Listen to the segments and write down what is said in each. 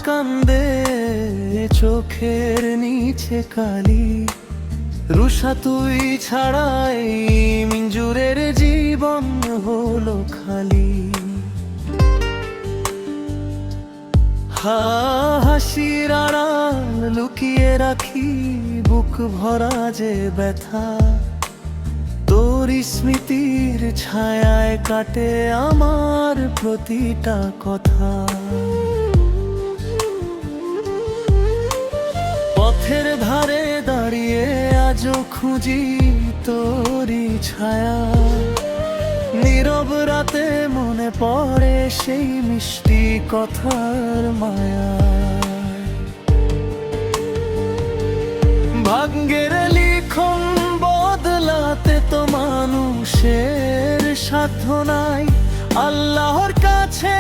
কান্দে, চোখের নিচে কালি। রুষা তুই ছাড়াই মিঞ্জুরের জীবন হলো খালি। হাসির আড়াল লুকিয়ে রাখি বুক ভরা যে ব্যথা। তোর স্মৃতির ছায়ায় কাটে আমার প্রতিটা কথা। পথের ধারে দাঁড়িয়ে আজও খুঁজি তোরই ছায়া। নীরব রাতে মনে পড়ে সেই মিষ্টি কথার মায়া। ভাগ্যের লিখন বদলাতে তো মানুষের সাধ্য নাই। আল্লাহর কাছে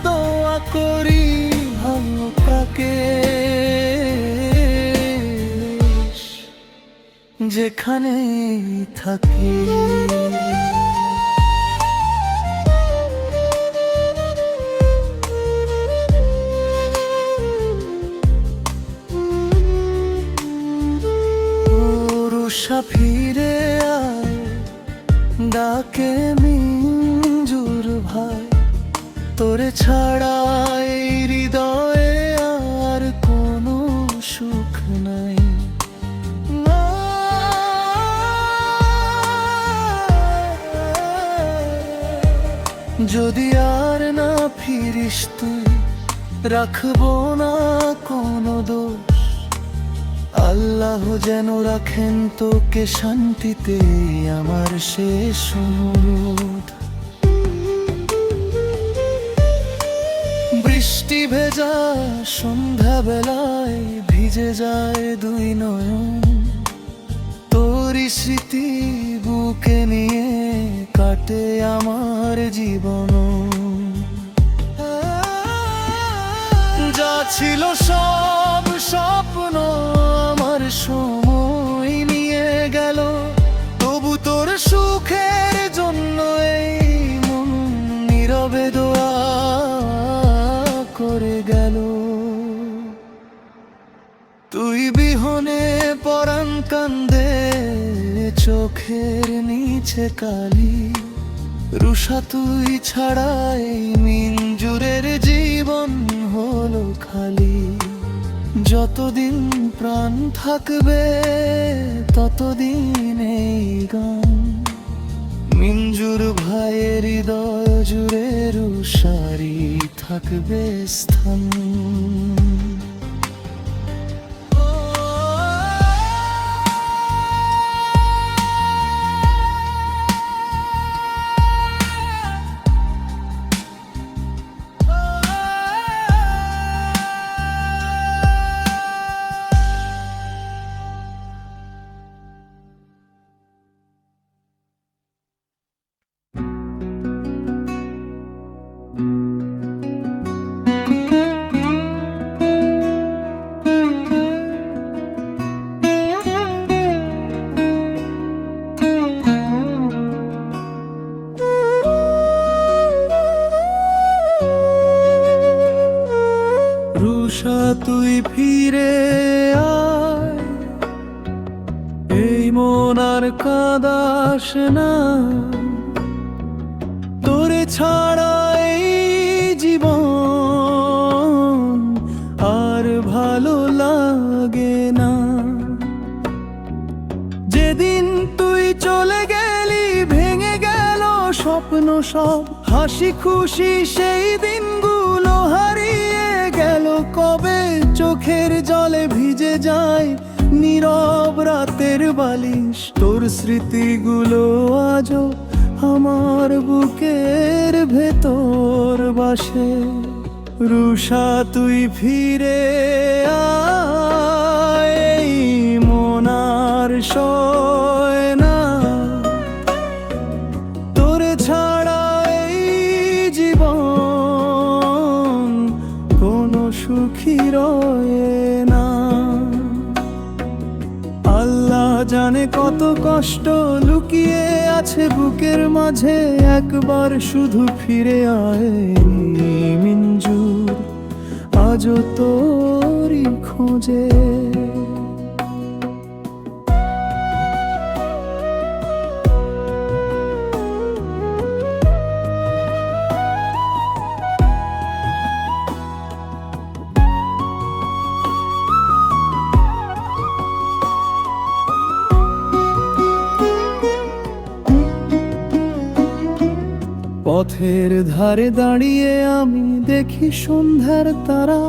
দোয়া করি ভালো কাকে, যেখানে থাকি। রুষা ফিরে আয় ডাকে মিঞ্জুর ভাই। তোরে ছাড়া এই হৃদয়ে আর কোনো সুখ নাই। যদি আর না ফিরিস তুই, রাখবো না কোনো দোষ। আল্লাহ যেন রাখেন তোকে শান্তিতে, আমার শেষ অনুরোধ। বৃষ্টি ভেজা সন্ধ্যা বেলায় ভিজে যায় দুই নয়ন। তোরই স্মৃতি বুকে নিয়ে কাটে আমার জীবন। যা ছিল সব স্বপ্ন আমার সময় নিয়ে গেল। তবু তোর সুখের জন্য এই মন নীরবে দোয়া করে গেল। তুই বিহনে পরাণ কান্দে, চোখের নিচে কালি। রুষা তুই ছাড়াই মিঞ্জুরের জীবন হলো খালি। যতদিন প্রাণ থাকবে ততদিন এই গান মিঞ্জুর ভাইয়ের হৃদয় জুড়ে রুষারি থাকবে স্থান। রুষা তুই ফিরে আয়, এই মন আর কাঁদাস না। তোরে ছাড়া এই জীবন আর ভালো লাগে না। যেদিন তুই চলে গেলি ভেঙে গেল স্বপ্ন সব। হাসি খুশি সেই দিনগুলো হারিয়ে গেল কবে। চোখের জলে ভিজে যায় নীরব রাতের বালিশ। তোর স্মৃতিগুলো আজও আমার বুকের ভেতর বাসে। রুষা তুই ফিরে আয়, এই মন আর সয় না। তোরে ছাড়া এই জীবন কোনো সুখী রয়ে না। আল্লাহ জানে কত কষ্ট লুকিয়ে আছে বুকের মাঝে। একবার শুধু ফিরে আয় মিঞ্জুর, আজ আজও তোরই খোঁজে। পথের ধারে দাঁড়িয়ে আমি দেখি সন্ধ্যার তারা,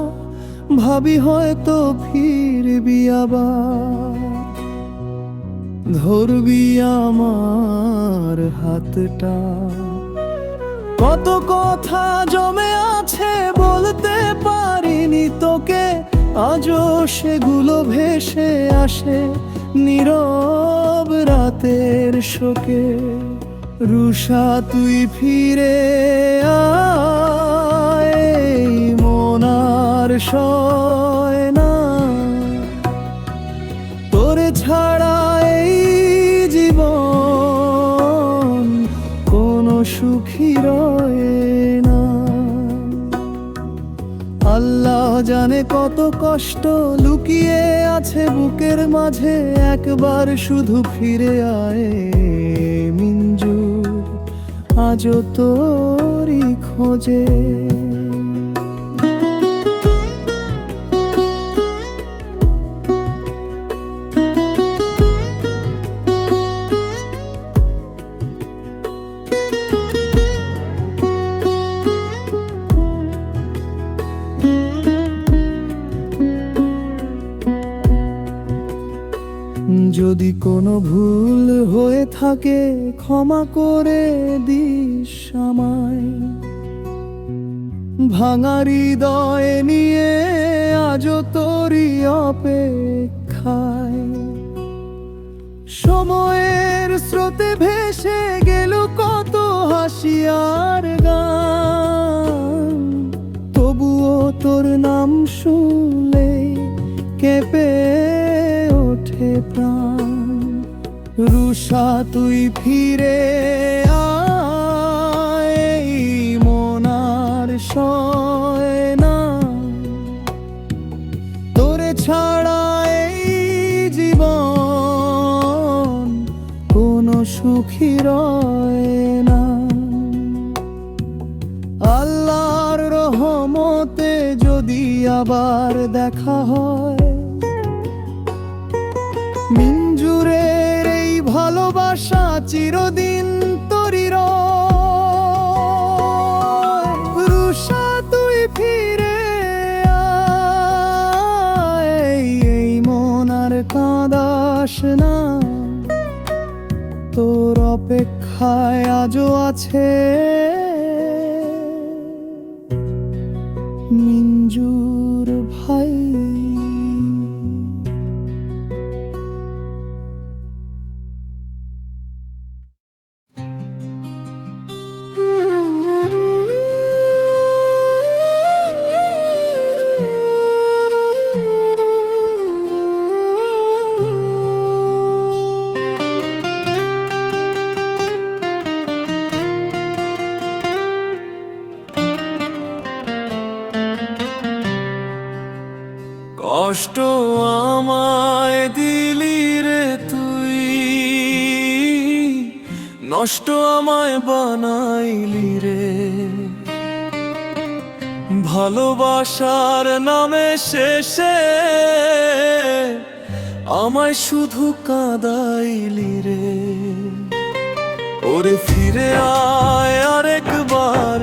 ভাবি হয়তো ফিরবি আবার, ধরবি আমার হাতটা। কত কথা জমে আছে বলতে পারিনি তোকে, আজও সেগুলো ভেসে আসে নীরব রাতের শোকে। রুষা তুই ফিরে আয়, মন আর সয় না তোরে ছাড়া এই জীবন, কোনো সুখী রয়ে না। আল্লাহ জানে কত কষ্ট লুকিয়ে আছে বুকের মাঝে, একবার শুধু ফিরে আয় মিঞ্জুর, আজও তোরই খোঁজে। যদি কোনো ভুল হয়ে থাকে ক্ষমা করে দিস আমায়, ভাঙা হৃদয় নিয়ে আজও তোরই অপেক্ষায়। সময়ের স্রোতে ভেসে গেল কত হাসি আর গান, তবুও তোর নাম শুনলে কেঁপে ওঠে প্রাণ। রুষা তুই ফিরে আয়, মন আর সয় না তোরে ছাড়া এই জীবন, কোনো সুখী রয় না। আল্লাহর রহমতে যদি আবার দেখা হয়, মিঞ্জুরের এই ভালোবাসা চিরদিন তোরই রয়। রুষা তুই ফিরে আয়, এই মন আর কাঁদাস না, তোর অপেক্ষায় আজও আছে মিঞ্জুর ভাই। কষ্ট আমায় দিলি রে তুই, নষ্ট আমায় বানাইলি রে। ভালোবাসার নামে শেষে আমায় শুধু কাঁদাইলি রে। ওরে ফিরে আয় আরেকবার,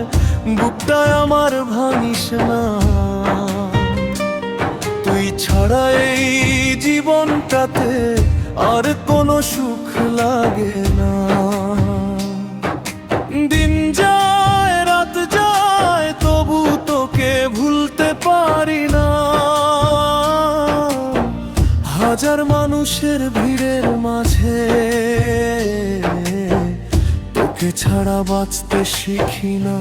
বুকটায় আমার ভাঙিস না। তুই ছাড়া এই জীবনটাতে আর কোনো সুখ লাগে না। দিন যায় রাত যায় তবু তোকে ভুলতে পারি না। হাজার মানুষের ভিড়ের মাঝে তোকে ছাড়া বাঁচতে শিখি না।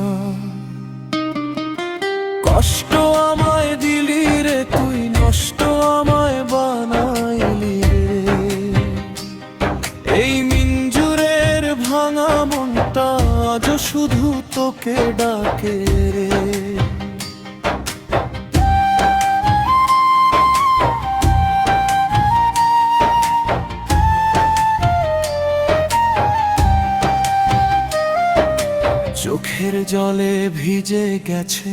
কষ্ট আমায় দিলি রে তুই, নষ্ট আমায় বানাইলি রে। এই মিঞ্জুরের ভাঙা মনটা আজও শুধু তোকে ডাকে রে। জলে ভিজে গেছে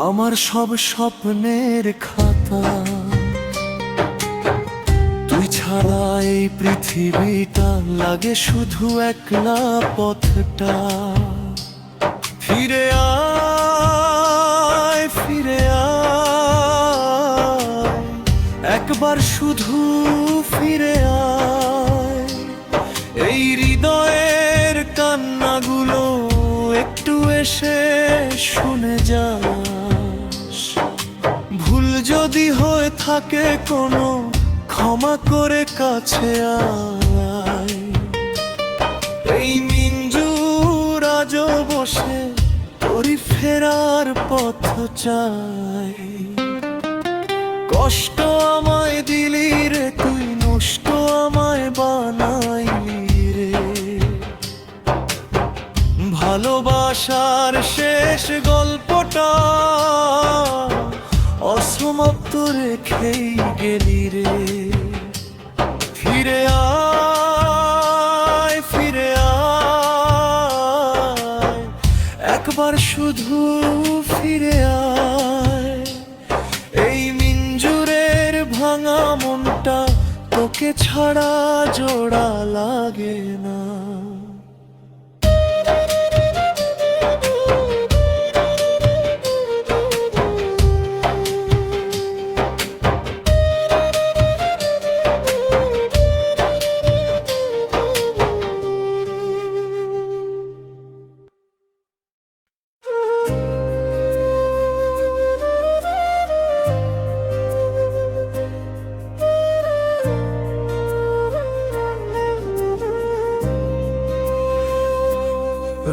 আমার সব স্বপ্নের খাতা। তুই ছাড়া এই পৃথিবীটা লাগে শুধু একলা পথটা। ফিরে আয়, ফিরে আয়, একবার শুধু ফিরে আয়। এই হৃদয়ের কান্নাগুলো একটু এসে শুনে যাস। ভুল যদি হয়ে থাকে কোনো, ক্ষমা করে কাছে আয়। এই মিঞ্জুর আজও বসে তোরই ফেরার পথ চাই। কষ্ট আমায় দিলি রে তুই, নষ্ট আমায় বানাইলি রে। ভালোবাসার শেষ গল্পটা অসমাপ্ত রেখেই গেলি রে। ফিরে আয়, ফিরে আয়, একবার শুধু ফিরে আয়। এই মিঞ্জুরের ভাঙা মনটা তোকে ছাড়া জোড়া লাগে না।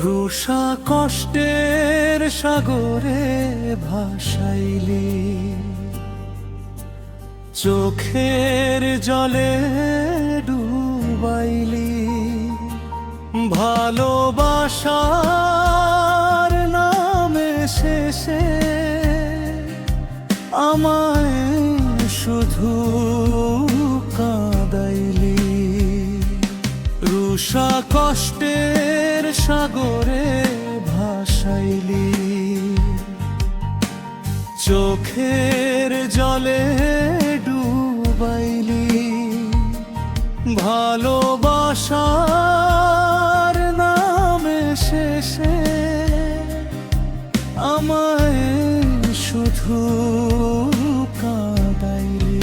রুষা কষ্টের সাগরে ভাসাইলি, চোখের জলে ডুবাইলি। ভালোবাসার নামে শেষে আমায় শুধু কাঁদাইলি। রুষা কষ্টের সাগরে ভাসাইলি, চোখের জলে ডুবাইলি। ভালোবাসার নামে শেষে আমায় শুধু কাঁদাইলি।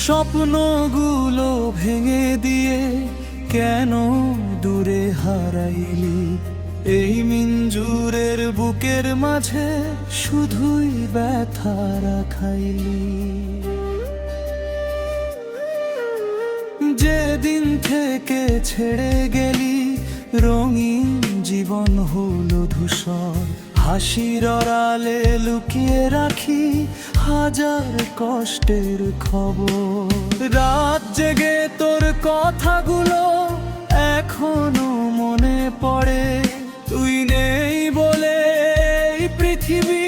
স্বপ্নগুলো ভেঙে দিয়ে কেন দূরে হারাইলি। এই মিঞ্জুরের বুকের মাঝে শুধুই ব্যথা রাখাইলি। যেদিন থেকে ছেড়ে গেলি রঙিন জীবন হলো ধূসর। হাসির আড়ালে লুকিয়ে রাখি হাজার কষ্টের খবর। রাত জেগে তোর কথাগুলো এখনো মনে পড়ে। তুই নেই বলে এই পৃথিবী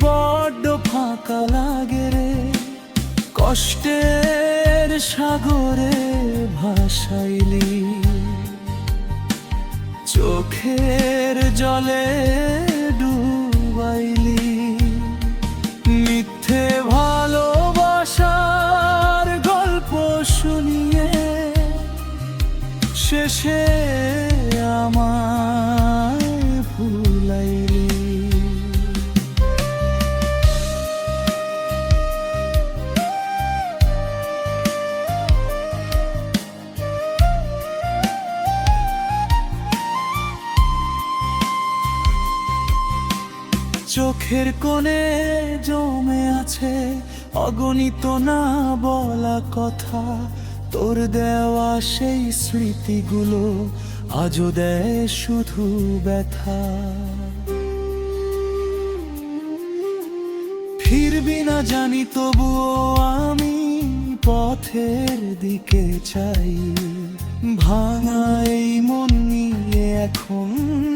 বড্ড ফাঁকা লাগে রে। কষ্টের সাগরে ভাসাইলি, চোখের জলে ডুবাইলি। মিথ্যে ভালোবাসার গল্প শুনিয়ে শেষে আমায় ভুলাইলি। চোখের কোণে জমে আছে অগণিত না বলা কথা। তোর দেওয়া সেই স্মৃতিগুলো আজও দেয় শুধু ব্যথা। ফিরবি না জানি তবুও আমি পথের দিকে চাই। ভাঙা এই মন নিয়ে এখন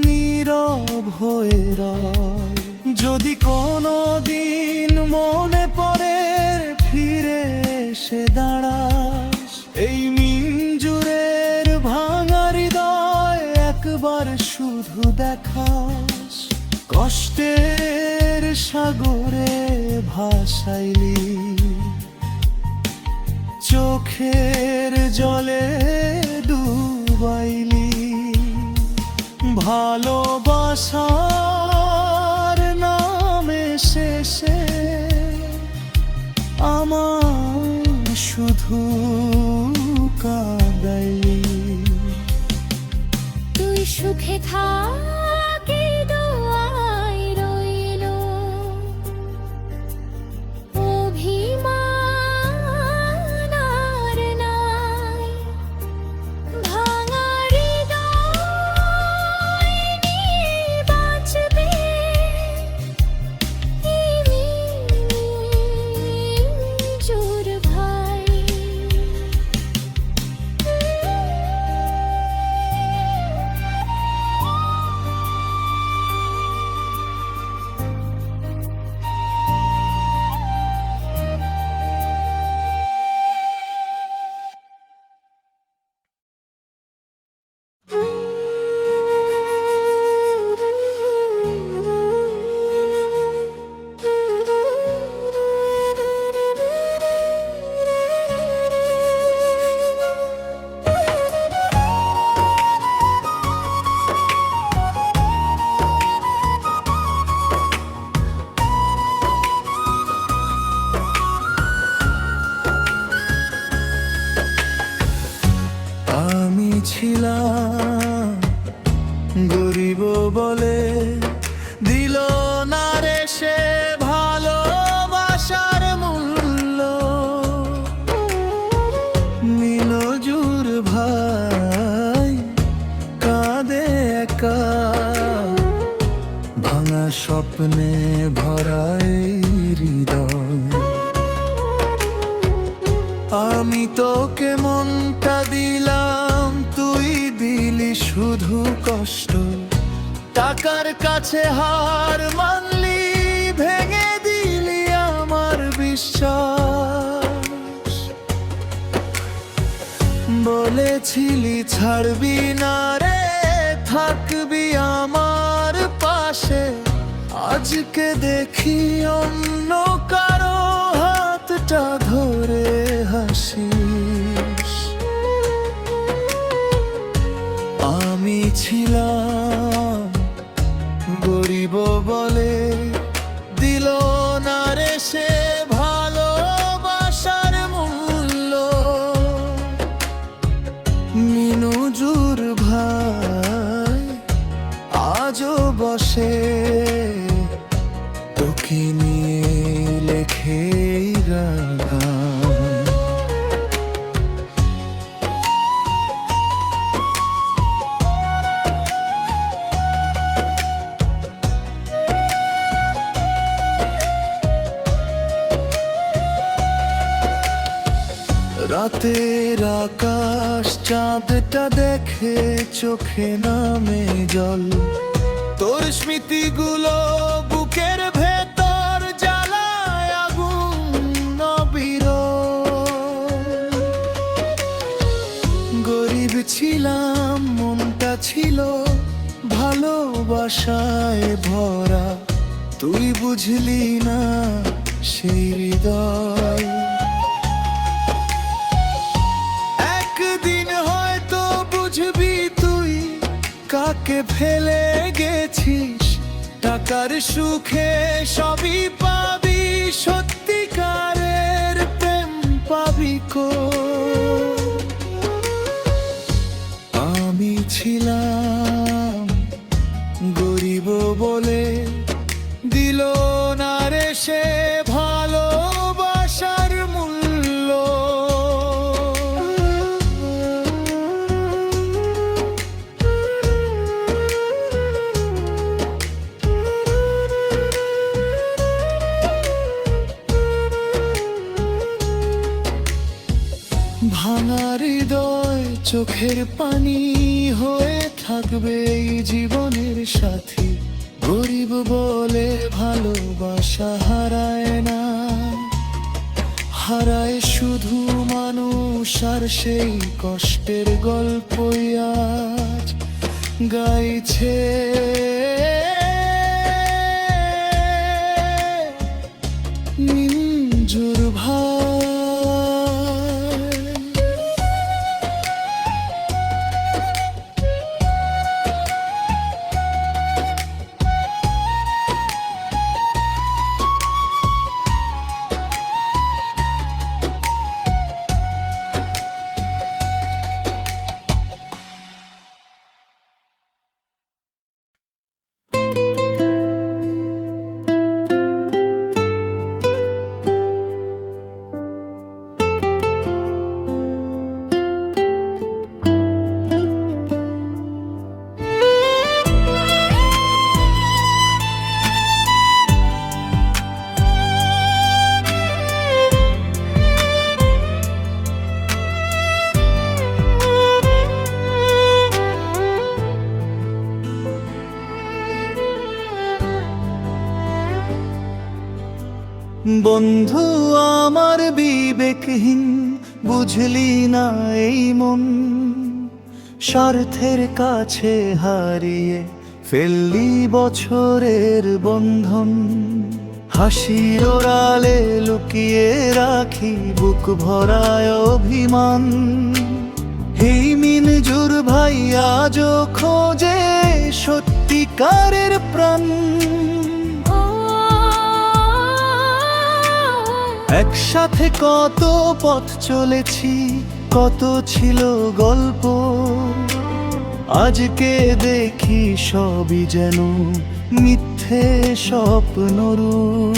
নীরব হয়ে রয়। যদি কোনো দিন মনে পড়ে ফিরে এসে দাঁড়াস, এই মিঞ্জুরের ভাঙা হৃদয় একবার শুধু দেখাস। কষ্টের সাগরে ভাসাইলি, চোখের জলে ডুবাইলি। ভালোবাসার নামে শেষে আমার শুধু কাঁদাইলি। তুই সুখে থাকি দোয়াই রইল, অভিমান আর নাই। ভাঙা হৃদয় নিয়ে বাঁচবে এই মিঞ্জুর ভাই। আমি ছিলাম গরিব বলে দিল না রে সে ভালোবাসার মূল্য। নীলজুর ভাই কাঁদে একা, ভাঙা স্বপ্নে ভরা এই হৃদয়। আমি তোকে মনটা দিলাম, তুই দিলি শুধু কষ্ট। টাকার কাছে হার মানলি, ভেঙে দিলি আমার বিশ্বাস। বলেছিলি ছাড়বি না রে, থাকবি আমার পাশে। আজকে দেখি অন্য কারো হাতটা ধরে হাসিস। আমি ছিলাম গরিব বলে দিল না রে সে ভালোবাসার মূল্য। মিনুজুর ভাই আজও বসে তোকে নিয়ে লেখে গান। রাতের আকাশ চাঁদটা দেখে চোখে নামে জল। তোর স্মৃতিগুলো বুকের ভেতর জ্বালায় আগুন অবিরল। গরিব ছিলাম, মনটা ছিল ভালোবাসায় ভরা। তুই বুঝলি না সেই হৃদয়। একদিন হয়তো বুঝবি তুই কাকে ফেলে গেছিস। টাকার সুখে সবই পাবি, সত্যিকারের প্রেম পাবি কই? আমি ছিলাম গরিব বলে দিল না রে সে ভালোবাসার মূল্য। ভাঙা হৃদয় চোখের পানি হয়ে থাকবে এই জীবনের সাথী। গরিব বলে ভালোবাসা হারায় না, হারায় শুধু মানুষ। আর সেই কষ্টের গল্পই আজ গাইছে মিঞ্জুর ভাই। বন্ধু আমার বিবেকহীন, বুঝলি না এই মন। স্বার্থের কাছে হারিয়ে ফেললি বছরের বন্ধন। হাসির ওরালে লুকিয়ে রাখি বুক ভরায় অভিমান। এই মিনজুর ভাই আজও খোঁজে সত্যিকারের প্রাণ। একসাথে কত পথ চলেছি, কত ছিল গল্প। আজকে দেখি সবই যেন মিথ্যে স্বপ্নরূপ।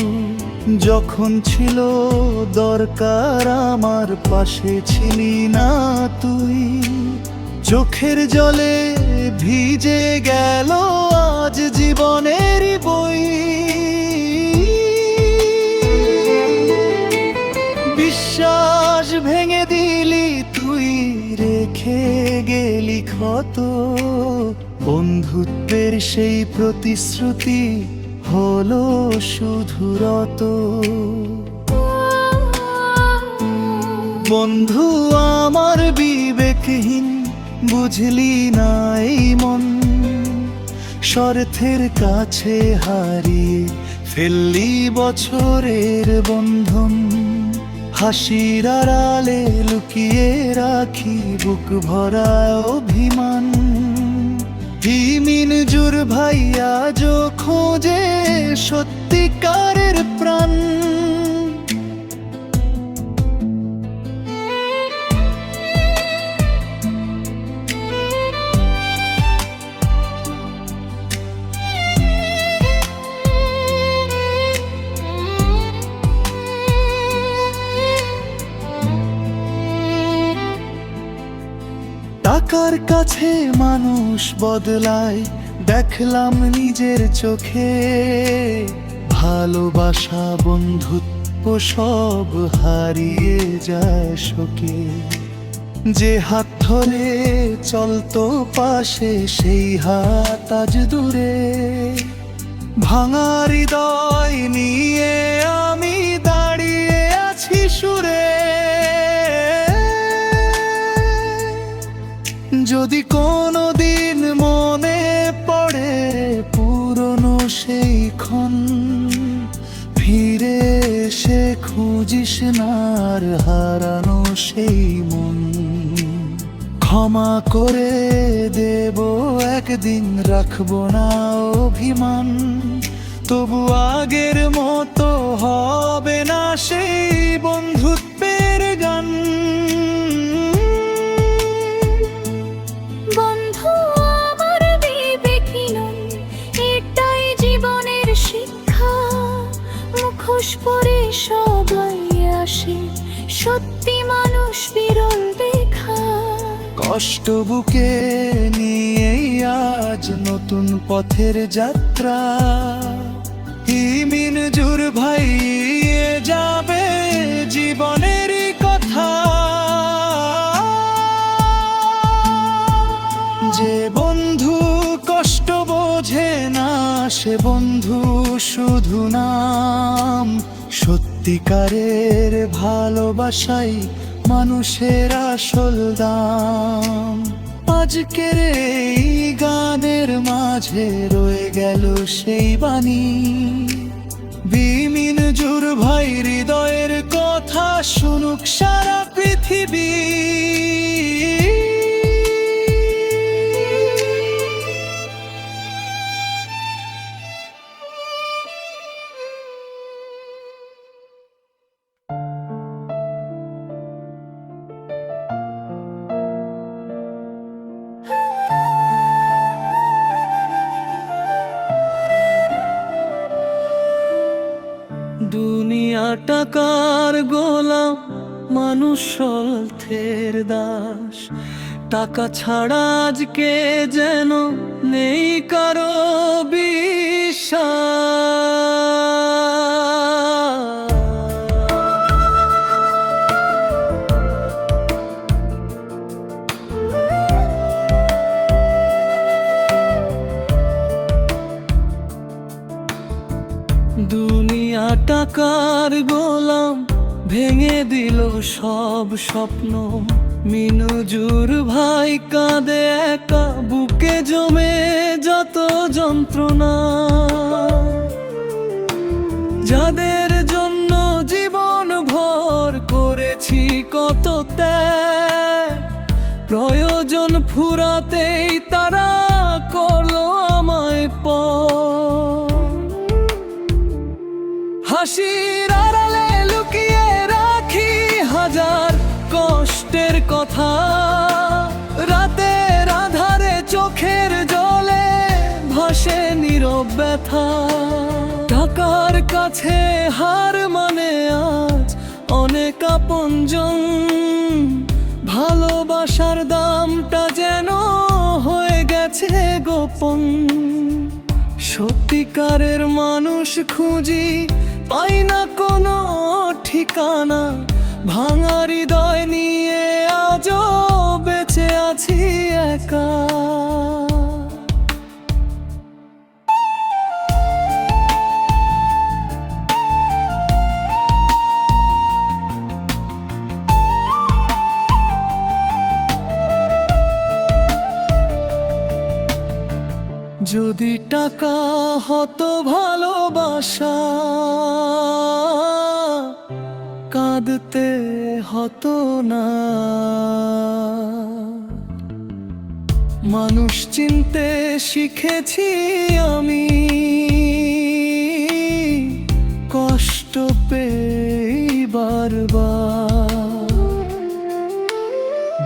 যখন ছিল দরকার আমার পাশে ছিলি না তুই। চোখের জলে ভিজে গেল আজ জীবনের বই। বিশ্বাস ভেঙে দিলি তুই, রেখে গেলি ক্ষত। বন্ধুত্বের সেই প্রতিশ্রুতি হলো শুধু রত। বন্ধু আমার বিবেকহীন, বুঝলি না এই মন। স্বার্থের কাছে হারিয়ে ফেললি বছরের বন্ধন। হাসির আড়ালে লুকিয়ে রাখি বুক ভরা অভিমান। মিনজুর ভাই আজও খোঁজে সত্যিকারের প্রাণ। টাকার কাছে মানুষ বদলায় দেখলাম নিজের চোখে। ভালোবাসা বন্ধুত্ব সব হারিয়ে যায় শোকে। যে হাত ধরে চলতো পাশে সেই হাত আজ দূরে। ভাঙা হৃদয় নিয়ে আমি দাঁড়িয়ে আছি সুরে। যদি কোনো দিন মনে পড়ে পুরনো সেই ক্ষণ, ফিরে এসে খুঁজিস না আর হারানো সেই মন। ক্ষমা করে দেব একদিন, রাখবো না অভিমান। তবু আগের মতো হবে না সেই বন্ধুত্বের গান। পরে সবাই আসে, সত্যি মানুষ বিরল দেখা। কষ্ট বুকে নিয়েই আজ নতুন পথের যাত্রা। মিনজুর ভাই যাবে জীবনের কথা। সে বন্ধু শুধু নাম, সত্যিকারের ভালোবাসাই মানুষের আসল দাম। আজকের এই গানের মাঝে রয়ে গেল সেই বাণী, বিমিন জুর ভাই হৃদয়ের কথা শুনুক সারা পৃথিবী। দুনিয়া টাকার গোলাম, মানুষ অর্থের দাস। টাকা ছাড়া আজকে যেন নেই কারো বিশ্বাস। দুনিয়া টাকার গোলাম ভেঙে দিল সব স্বপ্ন। মিনুজুর ভাই কাঁদে একা, বুকে জমে যত যন্ত্রণা। যাদের জন্য জীবন ভর করেছি কত ত্যাগ, প্রয়োজন ফুরাতেই তারা করলো আমায় পর। হাসির আড়ালে লুকিয়ে রাখি হাজার কষ্টের কথা, রাতের আধারে চোখের জলে ভাসে নীরব ব্যথা। টাকার কাছে হার মানে আজ অনেক আপনজন, ভালোবাসার দামটা যেন হয়ে গেছে গোপন। সত্যিকারের মানুষ খুঁজি, পাই না কোনো ঠিকানা। ভাঙা হৃদয় নিয়ে আজও বেঁচে আছি একা। যদি টাকা হতো ভালোবাসা, কাঁদতে হতো না। মানুষ চিনতে শিখেছি আমি, কষ্ট পেয়ে বারবার।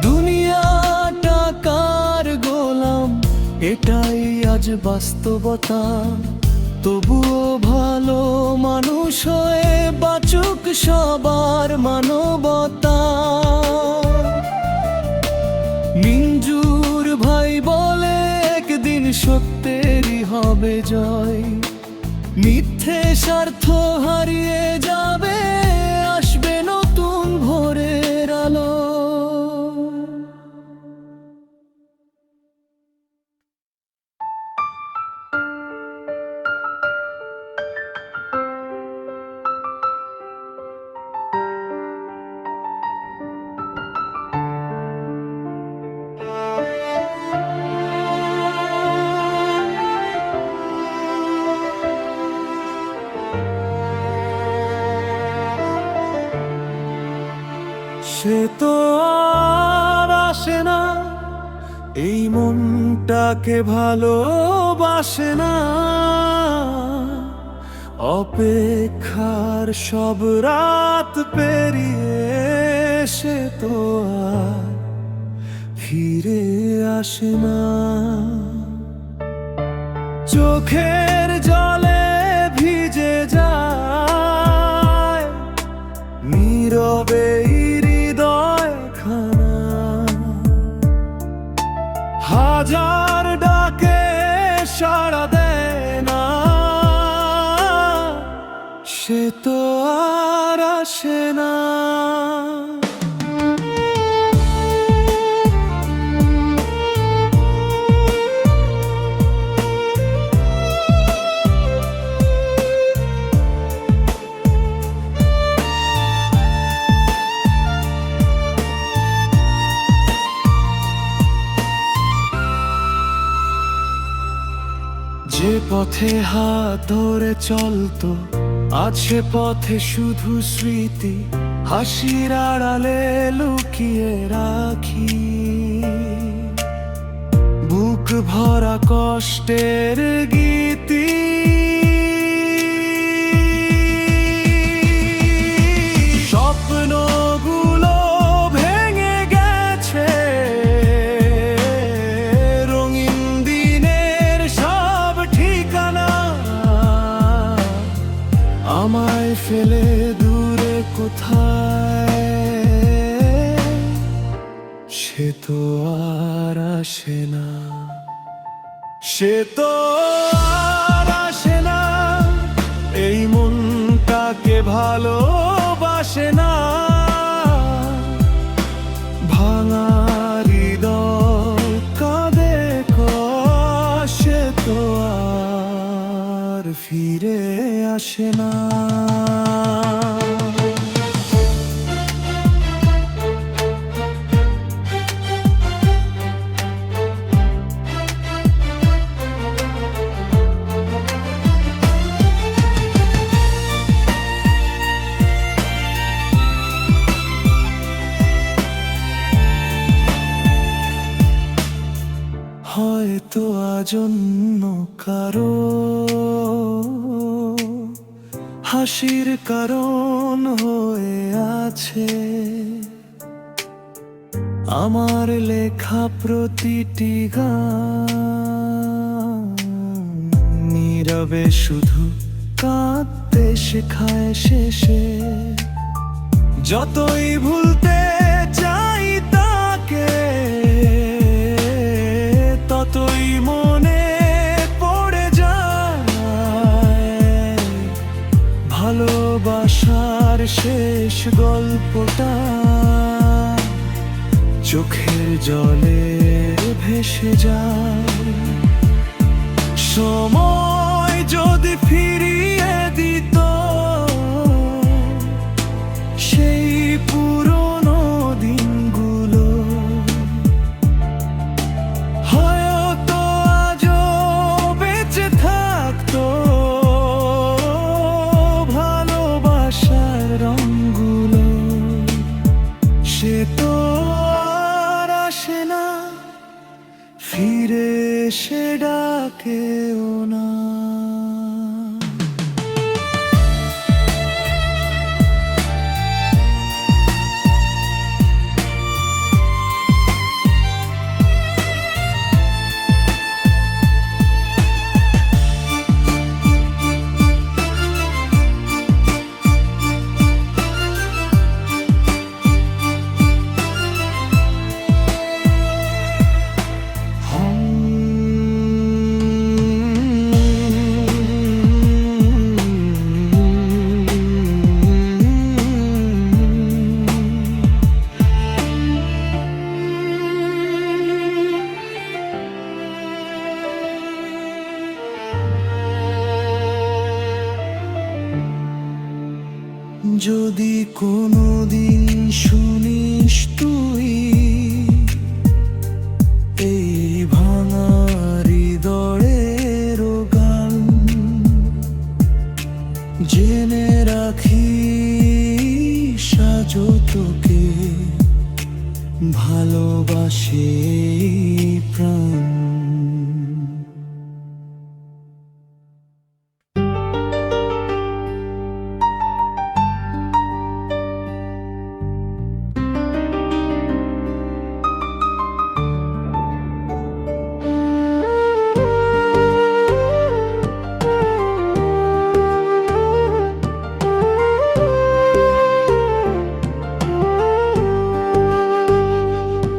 দুনিয়া টাকার গোলাম, এটাই আজ বাস্তবতা। তবুও ভালো মানুষ হয়ে বাঁচুক সবার মানবতা। মিঞ্জুর ভাই বলে একদিন সত্যেরই হবে জয়। মিথ্যে স্বার্থ হারিয়ে যাবে, আসবে নতুন ভোরের আলো। সে তো আর আসে না, এই মনটাকে ভালোবাসে না। অপেক্ষার সব রাত পেরিয়ে সে তো আর ফিরে আসে না। চোখের জলে ভিজে যায় নীরবে হৃদয় খানা। হাজার ডাকে সাড়া দেয় না, সে তো আর আসে না। পথে হাত ধরে চলতো, আজ সে পথে শুধু স্মৃতি, হাসির আড়ালে লুকিয়ে রাখি। বুক ভরা কষ্টের গীতি, স্বপ্নগুলো ভেঙে গেছে, রঙিন দিনের সব ঠিকানা। আমায় ফেলে দূরে কোথায়, সে তো আর আসে না, সে তো আর আসে না। এই মনটাকে ভালোবাসে না, ভাঙা হৃদয় কাঁদে সে তো আর ফিরে আসে না। হয়তো আজন্য কারো হাসির কারণ হয়ে আছে আমার লেখা প্রতিটি গান। নীরবে শুধু কাঁদতে শেখায় শেষে, যতই ভুলতে চাই তাকে ততই মনে পড়ে যায় ভালোবাসার শেষ গল্পটা, চোখের জলে ভেসে যায়। সময় যদি ফিরিয়ে দিত সেই পুরনো দিনগুলো, হয়তো আজও বেঁচে থাকতো ভালোবাসার রঙগুলো। সে তো আর আসে না, ফিরে এসে ডাকেও না। যদি কোনোদিন শুনিস তুই এই ভাঙা হৃদয়ের গান, জেনে রাখিস আজও তোকে ভালোবাসে প্রাণ।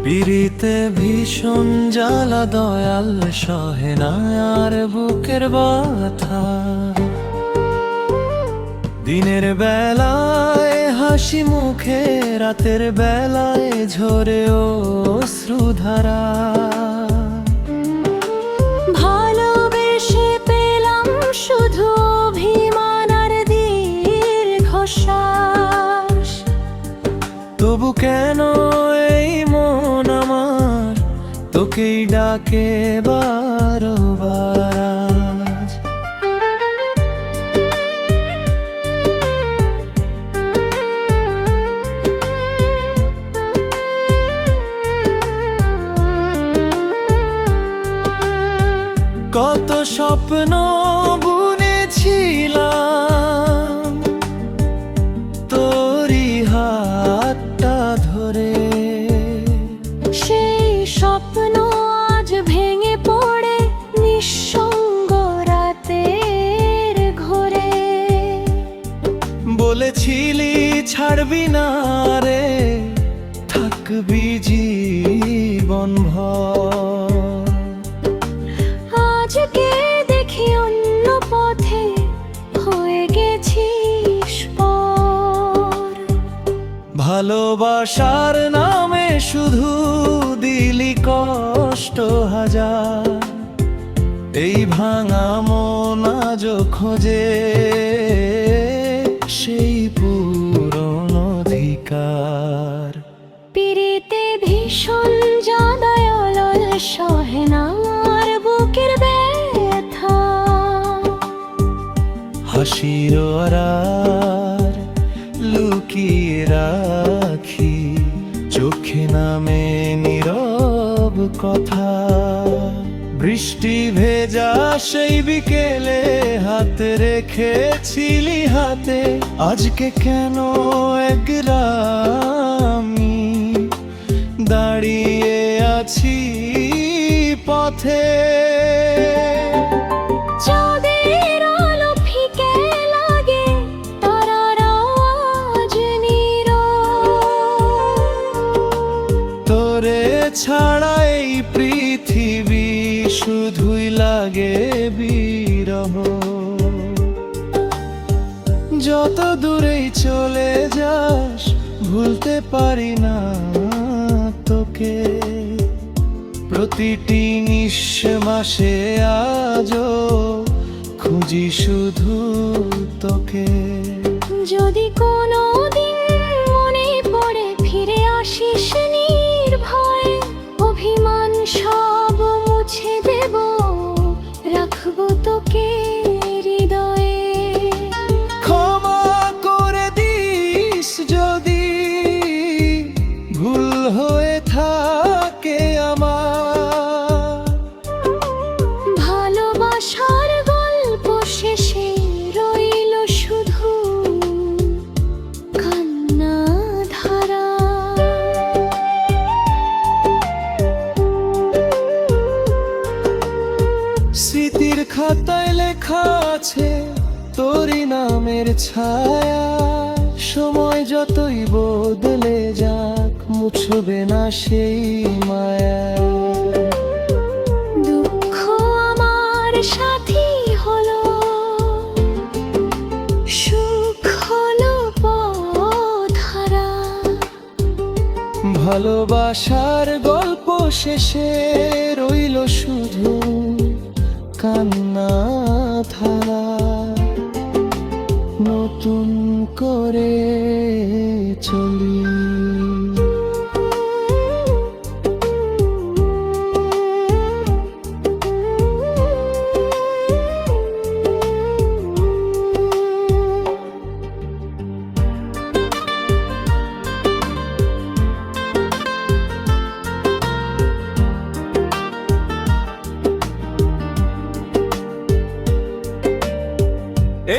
পিরিতে ভীষণ জ্বালা দয়াল সহে না আর বুকের ব্যথা, দিনের বেলায় হাসি মুখে, রাতের বেলায় ঝরে অশ্রুধারা। ভালোবেসে পেলাম শুধু অভিমান আর দীর্ঘশ্বাস, তবু কেন এই মন আমার তোকেই ডাকে বারবার। স্বপ্ন বুনেছিলাম তোরই হাতটা ধরে, সেই স্বপ্ন আজ ভেঙে পড়ে নিঃসঙ্গ রাতের ঘোরে। বলেছিলি ছাড়বি না রে, থাকবি জীবনভর। আজকে দেখি অন্য পথে হয়ে গেছিস পর। ভালোবাসার নামে শুধু দিলি কষ্ট হাজার, এই ভাঙা মন আজ খোঁজে সেই পুরনো অধিকার। পিরিতে ভীষণ জানায় অলল সহে না আমার বুকের ব্যথা। হাসির আড়ার লুকিয়ে রাখি, চোখে নামে নীরব কথা। বৃষ্টি ভেজা সেই বিকেলে হাত রেখেছিলি হাতে, আজকে কেন একলা আমি দাঁড়িয়ে আছি পথে। চাঁদের আলো ফিকে লাগে, তারার আওয়াজ নীরব। তোরে ছাড়া এই পৃথিবী শুধুই লাগে বিরহ। যত দূরেই চলে যাস ভুলতে পারি না তোকে, প্রতিটি নিঃশ্বাসে আজও খুঁজি শুধু তোকে। যদি কোনো দিন মনে পড়ে ফিরে আসিস নির্ভয়ে, অভিমান সব মুছে দেব, রাখবো তোকে হৃদয়ে। ক্ষমা করে দিস যদি ভুল হয়ে থাকে আমার। ভালোবাসার গল্প শেষে রইল শুধু কান্না ধারা। স্মৃতির খাতায় লেখা আছে তোরই নামের ছায়া, সময় যতই বদলে যাক মুছবে না সেই মায়া। দুঃখ আমার সাথী হলো, সুখ হলো পথহারা। ভালোবাসার গল্প শেষে রইল শুধু কান্না ধারা। নতুন করে চলি।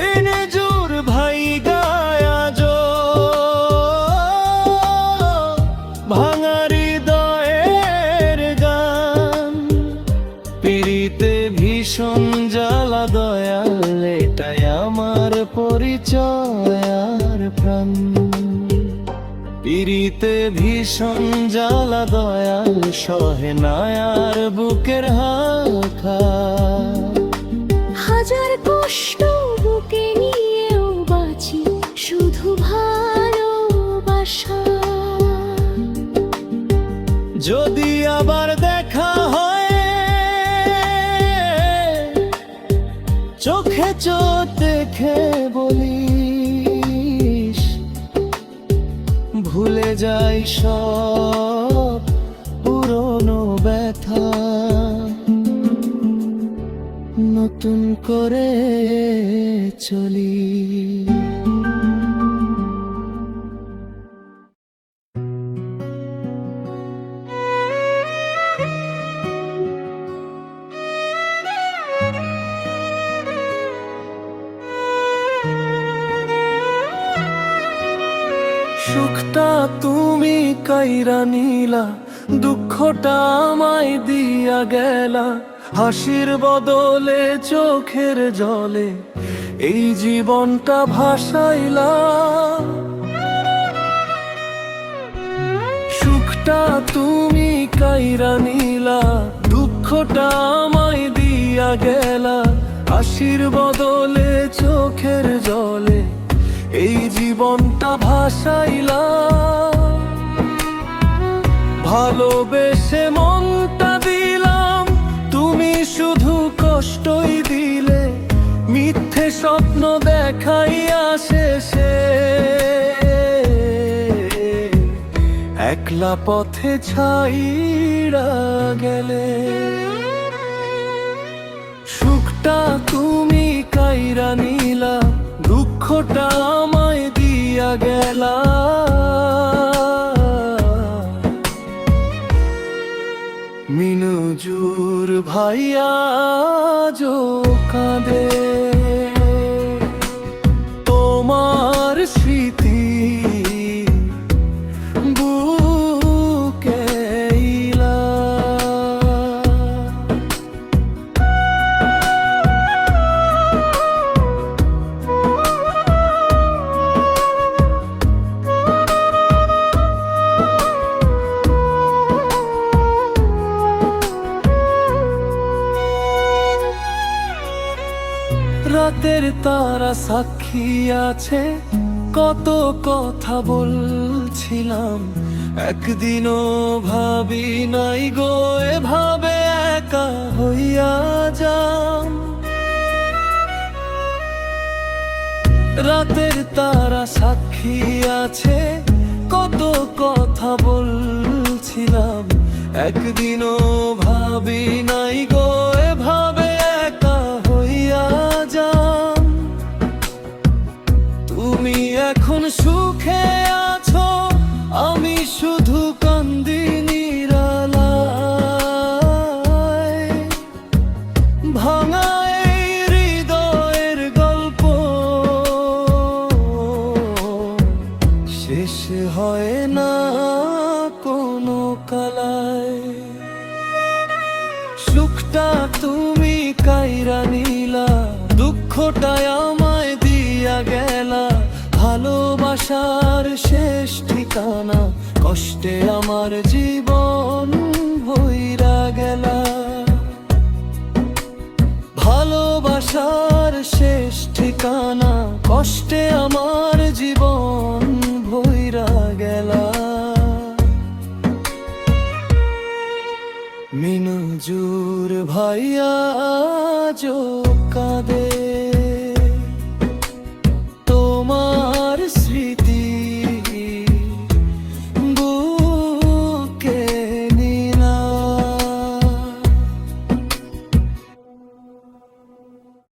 এনে জোর ভাই গায়া জো ভাঙা হৃদয়ের গান, পিরিতে ভীষণ জ্বালা দয়াল, এটাই আমার পরিচয় আর প্রাণ। পিরিতে ভীষণ জ্বালা দয়াল, সহে না আর বুকের হাকা। হাজার কষ্ট বুকে নিয়েও বাঁচি শুধু ভালোবাসা। যদি আবার দেখা হয় চোখে চোখ দেখে বলিস, ভুলে যাই সব পুরনো ব্যথা, নতুন করে চলি। সুখটা তুমি কাইরা নিলা, দুঃখটা আমায় দিয়া গেলা, হাসির বদলে চোখের জলে এই জীবনটা ভাসাইলা। সুখটা তুমি কাইরা নিলা, দুঃখটা আমায় দিয়া গেলা, হাসির বদলে চোখের জলে এই জীবনটা ভাসাইলা। ভালোবেসে মনটা দিলাম, তুমি শুধু কষ্টই দিলে, মিথ্যে স্বপ্ন দেখাইয়া শেষে একলা পথে ছাইড়া গেলে। সুখটা তুমি কাইরা নিলা, দুঃখটা আমায় দিয়া গেলা। মিনুজুর ভাইয়া যো কাঁদে, তোমার স্মৃতি বুকে ইলা। রাতের তারা সাক্ষী আছে, কত কথা বলছিলাম, একদিনও ভাবি নাই গো এভাবে একা হইয়া যাম। রাতের তারা সাক্ষী আছে, কত কথা বলছিলাম, একদিনও ভাবি নাই গো এভাবে একা হইয়া যাম। তুমি এখন সুখে আছো, আমি শুধু কান্দি নিরালায়। ভাঙা এই হৃদয়ের গল্প শেষ হয় না কোনো কালায়। সুখটা তুমি কাইরা নিলা, দুঃখটাই আমায় দিয়া গেলা, ভালোবাসার শেষ ঠিকানা কষ্টে আমার জীবন ভইরা গেলা। ভালোবাসার শেষ ঠিকানা কষ্টে আমার জীবন ভইরা গেলা। মিনুজুর ভাইয়া যো কাঁদে।